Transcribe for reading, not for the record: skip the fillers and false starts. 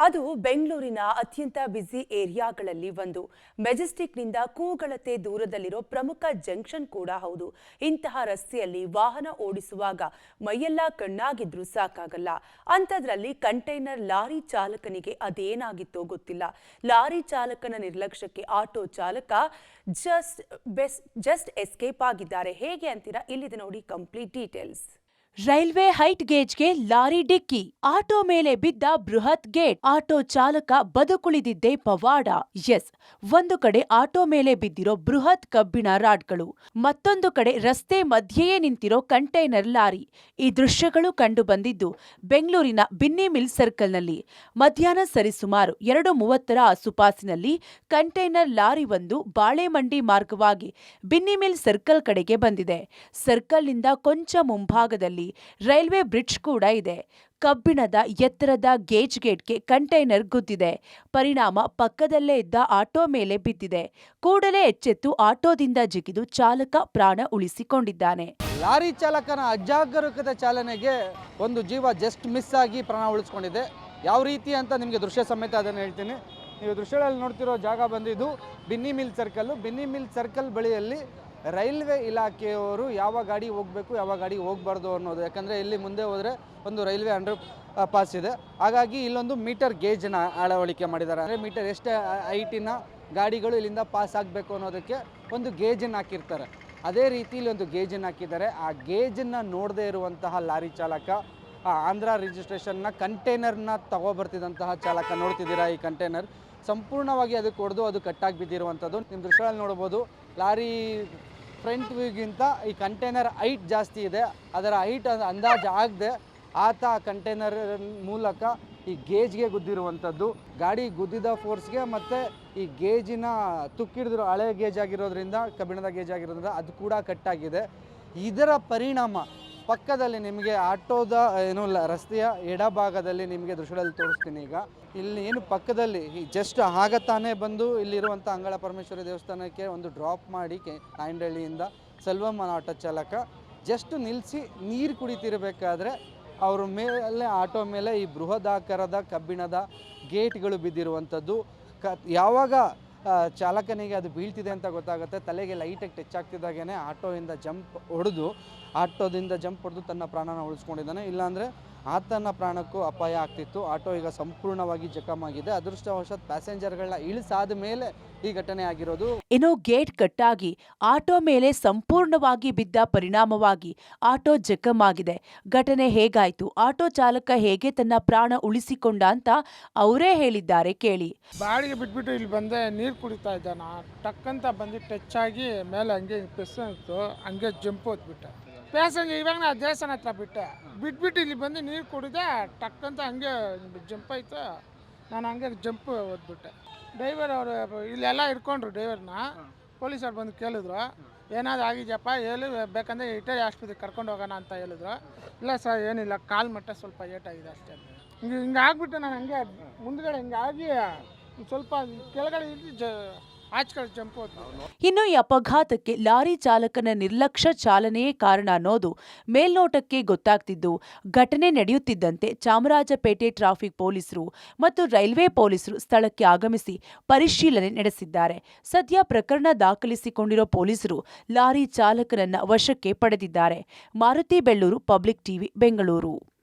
ಅದು ಬೆಂಗಳೂರಿನ ಅತ್ಯಂತ ಬ್ಯುಸಿ ಏರಿಯಾಗಳಲ್ಲಿ ಒಂದು. ಮೆಜೆಸ್ಟಿಕ್ನಿಂದ ಕೂಗಳತೆ ದೂರದಲ್ಲಿರೋ ಪ್ರಮುಖ ಜಂಕ್ಷನ್ ಕೂಡ ಹೌದು. ಇಂತಹ ರಸ್ತೆಯಲ್ಲಿ ವಾಹನ ಓಡಿಸುವಾಗ ಮೈಯೆಲ್ಲ ಕಣ್ಣಾಗಿದ್ರೂ ಸಾಕಾಗಲ್ಲ. ಅಂಥದ್ರಲ್ಲಿ ಕಂಟೈನರ್ ಲಾರಿ ಚಾಲಕನಿಗೆ ಅದೇನಾಗಿತ್ತೋ ಗೊತ್ತಿಲ್ಲ. ಲಾರಿ ಚಾಲಕನ ನಿರ್ಲಕ್ಷ್ಯಕ್ಕೆ ಆಟೋ ಚಾಲಕ ಜಸ್ಟ್ ಎಸ್ಕೇಪ್ ಆಗಿದ್ದಾರೆ. ಹೇಗೆ ಅಂತೀರಾ? ಇಲ್ಲಿದೆ ನೋಡಿ ಕಂಪ್ಲೀಟ್ ಡೀಟೇಲ್ಸ್. ರೈಲ್ವೆ ಹೈಟ್ ಗೇಜ್ಗೆ ಲಾರಿ ಡಿಕ್ಕಿ, ಆಟೋ ಮೇಲೆ ಬಿದ್ದ ಬೃಹತ್ ಗೇಟ್, ಆಟೋ ಚಾಲಕ ಬದುಕುಳಿದಿದ್ದೇ ಪವಾಡ. ಎಸ್, ಒಂದು ಕಡೆ ಆಟೋ ಮೇಲೆ ಬಿದ್ದಿರೋ ಬೃಹತ್ ಕಬ್ಬಿಣ ರಾಡ್ಗಳು, ಮತ್ತೊಂದು ಕಡೆ ರಸ್ತೆ ಮಧ್ಯೆಯೇ ನಿಂತಿರೋ ಕಂಟೈನರ್ ಲಾರಿ. ಈ ದೃಶ್ಯಗಳು ಕಂಡು ಬಂದಿದ್ದು ಬೆಂಗಳೂರಿನ ಬಿನ್ನಿ ಮಿಲ್ ಸರ್ಕಲ್ನಲ್ಲಿ. ಮಧ್ಯಾಹ್ನ ಸರಿಸುಮಾರು 2:30ರ ಆಸುಪಾಸಿನಲ್ಲಿ ಕಂಟೈನರ್ ಲಾರಿ ಒಂದು ಬಾಳೆಮಂಡಿ ಮಾರ್ಗವಾಗಿ ಬಿನ್ನಿ ಮಿಲ್ ಸರ್ಕಲ್ ಕಡೆಗೆ ಬಂದಿದೆ. ಸರ್ಕಲ್ನಿಂದ ಕೊಂಚ ಮುಂಭಾಗದಲ್ಲಿ ರೈಲ್ವೆ ಬ್ರಿಡ್ಜ್ ಕೂಡ ಇದೆ. ಕಬ್ಬಿಣದ ಎತ್ತರದ ಗೇಜ್ ಗೇಟ್ಗೆ ಕಂಟೈನರ್ ಗುದ್ದಿದೆ. ಪರಿಣಾಮ ಪಕ್ಕದಲ್ಲೇ ಇದ್ದ ಆಟೋ ಮೇಲೆ ಬಿದ್ದಿದೆ. ಕೂಡಲೇ ಎಚ್ಚೆತ್ತು ಆಟೋದಿಂದ ಜಿಗಿದು ಚಾಲಕ ಪ್ರಾಣ ಉಳಿಸಿಕೊಂಡಿದ್ದಾನೆ. ಲಾರಿ ಚಾಲಕನ ಅಜಾಗರೂಕತೆ ಚಾಲನೆಗೆ ಒಂದು ಜೀವ ಜಸ್ಟ್ ಮಿಸ್ ಆಗಿ ಪ್ರಾಣ ಉಳಿಸ್ಕೊಂಡಿದೆ. ಯಾವ ರೀತಿ ಅಂತ ನಿಮಗೆ ದೃಶ್ಯ ಸಮೇತ ಅದನ್ನು ಹೇಳ್ತೀನಿ. ನೀವು ದೃಶ್ಯಗಳಲ್ಲಿ ನೋಡ್ತಿರೋ ಜಾಗ ಬಂದಿದ್ದು Binny mill circle. Binny mill circle ಬಳಿಯಲ್ಲಿ ರೈಲ್ವೆ ಇಲಾಖೆಯವರು ಯಾವ ಗಾಡಿ ಹೋಗಬೇಕು ಯಾವ ಗಾಡಿ ಹೋಗಬಾರ್ದು ಅನ್ನೋದು. ಯಾಕಂದರೆ ಇಲ್ಲಿ ಮುಂದೆ ಹೋದರೆ ಒಂದು ರೈಲ್ವೆ ಅಂಡರ್ ಪಾಸ್ ಇದೆ. ಹಾಗಾಗಿ ಇಲ್ಲೊಂದು ಮೀಟರ್ ಗೇಜನ್ನ ಅಳವಡಿಕೆ ಮಾಡಿದ್ದಾರೆ. ಅಂದರೆ ಮೀಟರ್ ಎಷ್ಟು ಹೈಟಿನ ಗಾಡಿಗಳು ಇಲ್ಲಿಂದ ಪಾಸ್ ಆಗಬೇಕು ಅನ್ನೋದಕ್ಕೆ ಒಂದು ಗೇಜನ್ನು ಹಾಕಿರ್ತಾರೆ. ಅದೇ ರೀತಿ ಇಲ್ಲಿ ಒಂದು ಗೇಜನ್ನು ಹಾಕಿದ್ದಾರೆ. ಆ ಗೇಜನ್ನು ನೋಡದೇ ಇರುವಂತಹ ಲಾರಿ ಚಾಲಕ, ಆಂಧ್ರ ರಿಜಿಸ್ಟ್ರೇಷನ್ನ ಕಂಟೈನರ್ನ ತಗೊಬರ್ತಿದ್ದಂತಹ ಚಾಲಕ ನೋಡ್ತಿದ್ದೀರಾ. ಈ ಕಂಟೈನರ್ ಸಂಪೂರ್ಣವಾಗಿ ಅದಕ್ಕೆ ಹೊಡೆದು ಅದು ಕಟ್ಟಾಗಿ ಬಿದ್ದಿರುವಂಥದ್ದು ನಿಮ್ಮ ದೃಶ್ಯಗಳಲ್ಲಿ ನೋಡ್ಬೋದು. ಲಾರಿ ಫ್ರಂಟ್ ವ್ಯೂಗಿಂತ ಈ ಕಂಟೈನರ್ ಹೈಟ್ ಜಾಸ್ತಿ ಇದೆ. ಅದರ ಹೈಟ್ ಅಂದಾಜು ಆಗದೆ ಆತ ಕಂಟೈನರ್ ಮೂಲಕ ಈ ಗೇಜ್ಗೆ ಗುದ್ದಿರುವಂಥದ್ದು. ಗಾಡಿ ಗುದ್ದಿದ ಫೋರ್ಸ್ಗೆ ಮತ್ತು ಈ ಗೇಜಿನ ತುಕ್ಕಿಡಿದ್ರು ಹಳೆ ಗೇಜ್ ಆಗಿರೋದ್ರಿಂದ, ಕಬ್ಬಿಣದ ಗೇಜ್ ಆಗಿರೋದ್ರಿಂದ ಅದು ಕೂಡ ಕಟ್ಟಾಗಿದೆ. ಇದರ ಪರಿಣಾಮ ಪಕ್ಕದಲ್ಲಿ ನಿಮಗೆ ಆಟೋದ ರಸ್ತೆಯ ಎಡಭಾಗದಲ್ಲಿ ನಿಮಗೆ ದೃಶ್ಯದಲ್ಲಿ ತೋರಿಸ್ತೀನಿ. ಈಗ ಇಲ್ಲಿ ಏನು ಪಕ್ಕದಲ್ಲಿ ಜಸ್ಟ್ ಆಗ ತಾನೇ ಬಂದು ಇಲ್ಲಿರುವಂಥ ಅಂಗಳ ಪರಮೇಶ್ವರಿ ದೇವಸ್ಥಾನಕ್ಕೆ ಒಂದು ಡ್ರಾಪ್ ಮಾಡಿ ನಾಯಂಡಹಳ್ಳಿಯಿಂದ ಸೆಲ್ವಮ್ ಆಟೋ ಚಾಲಕ ಜಸ್ಟ್ ನಿಲ್ಲಿಸಿ ನೀರು ಕುಡಿತಿರಬೇಕಾದ್ರೆ ಅವ್ರ ಮೇಲೆ ಆಟೋ ಮೇಲೆ ಈ ಬೃಹದಾಕಾರದ ಕಬ್ಬಿಣದ ಗೇಟ್ಗಳು ಬಿದ್ದಿರುವಂಥದ್ದು. ಯಾವಾಗ ಚಾಲಕನಿಗೆ ಅದು ಬೀಳ್ತಿದೆ ಅಂತ ಗೊತ್ತಾಗುತ್ತೆ, ತಲೆಗೆ ಲೈಟಾಗಿ ಟಚ್ ಆಗ್ತಿದ್ದಾಗೇ ಆಟೋದಿಂದ ಜಂಪ್ ಹೊಡೆದು ತನ್ನ ಪ್ರಾಣನ ಉಳಿಸ್ಕೊಂಡಿದ್ದಾನೆ. ಇಲ್ಲಾಂದರೆ ಆತನ ಪ್ರಾಣಕ್ಕೂ ಅಪಾಯ ಆಗ್ತಿತ್ತು. ಆಟೋ ಈಗ ಸಂಪೂರ್ಣವಾಗಿ ಜಖಮ್ ಆಗಿದೆ. ಅದೃಷ್ಟವಶಾತ್ ಪ್ಯಾಸೆಂಜರ್ಗಳನ್ನ ಇಳಿಸಾದ ಮೇಲೆ ಈ ಘಟನೆ ಆಗಿರೋದು. ಇನ್ನು ಗೇಟ್ ಕಟ್ಟಾಗಿ ಆಟೋ ಮೇಲೆ ಸಂಪೂರ್ಣವಾಗಿ ಬಿದ್ದ ಪರಿಣಾಮವಾಗಿ ಆಟೋ ಜಖಮ್ ಆಗಿದೆ. ಘಟನೆ ಹೇಗಾಯ್ತು, ಆಟೋ ಚಾಲಕ ಹೇಗೆ ತನ್ನ ಪ್ರಾಣ ಉಳಿಸಿಕೊಂಡ ಅಂತ ಅವರೇ ಹೇಳಿದ್ದಾರೆ, ಕೇಳಿ. ಬಾಡಿಗೆ ಬಿಟ್ಬಿಟ್ಟು ಇಲ್ಲಿ ಬಂದೆ, ನೀರು ಕುಡಿತಾ ಇದ್ದಾನ, ಟಕ್ಕಂತ ಬಂದು ಟಚ್ ಆಗಿ ಮೇಲೆ ಹಂಗೆ ಪ್ರೆಸ್ ಇತ್ತು, ಹಂಗೆ ಜಂಪ್ ಹೋದ್ಬಿಟ್ಟೆ. ಪ್ಯಾಸೆಂಜರ್ ಇವಾಗ ನಾ ದೇವಸ್ಥಾನ ಹತ್ರ ಬಿಟ್ಬಿಟ್ಟು ಇಲ್ಲಿ ಬಂದು ನೀರು ಕುಡಿದೆ, ಟಕ್ಕಂತ ಹಂಗೆ ಜಂಪ್ ಆಯ್ತು. ನಾನು ಹಂಗೆ ಜಂಪ್ ಓದ್ಬಿಟ್ಟೆ. ಡ್ರೈವರ್ ಅವರು ಇಲ್ಲೆಲ್ಲ ಇಟ್ಕೊಂಡ್ರು. ಡ್ರೈವರ್ನ ಪೊಲೀಸರು ಬಂದು ಕೇಳಿದ್ರು, ಏನಾದ್ರು ಆಗಿದೆಯಪ್ಪ ಹೇಳಿ, ಬೇಕಂದರೆ ಇಟರಿ ಆಸ್ಪತ್ರೆಗೆ ಕರ್ಕೊಂಡು ಹೋಗೋಣ ಅಂತ ಹೇಳಿದ್ರು. ಇಲ್ಲ ಸರ್ ಏನಿಲ್ಲ, ಕಾಲು ಮಟ್ಟ ಸ್ವಲ್ಪ ಏಟಾಗಿದೆ ಅಷ್ಟೇ. ಹಿಂಗೆ ಆಗ್ಬಿಟ್ಟು ನಾನು ಹಂಗೆ ಮುಂದ್ಗಡೆ ಹಿಂಗಾಗಿ ಸ್ವಲ್ಪ ಕೆಳಗಡೆ ಆಚೆ ಕಡೆ ಜಂಪ್ ಹೋದ್ವಿ. ಇನ್ನು ಈ ಅಪಘಾತಕ್ಕೆ ಲಾರಿ ಚಾಲಕನ ನಿರ್ಲಕ್ಷ್ಯ ಚಾಲನೆಯೇ ಕಾರಣ ಅನ್ನೋದು ಮೇಲ್ನೋಟಕ್ಕೆ ಗೊತ್ತಾಗ್ತಿದ್ದು, ಘಟನೆ ನಡೆಯುತ್ತಿದ್ದಂತೆ ಚಾಮರಾಜಪೇಟೆ ಟ್ರಾಫಿಕ್ ಪೊಲೀಸರು ಮತ್ತು ರೈಲ್ವೆ ಪೊಲೀಸರು ಸ್ಥಳಕ್ಕೆ ಆಗಮಿಸಿ ಪರಿಶೀಲನೆ ನಡೆಸಿದ್ದಾರೆ. ಸದ್ಯ ಪ್ರಕರಣ ದಾಖಲಿಸಿಕೊಂಡಿರೋ ಪೊಲೀಸರು ಲಾರಿ ಚಾಲಕನನ್ನ ವಶಕ್ಕೆ ಪಡೆದಿದ್ದಾರೆ. Maruti Belluru, public TV, Bengaluru.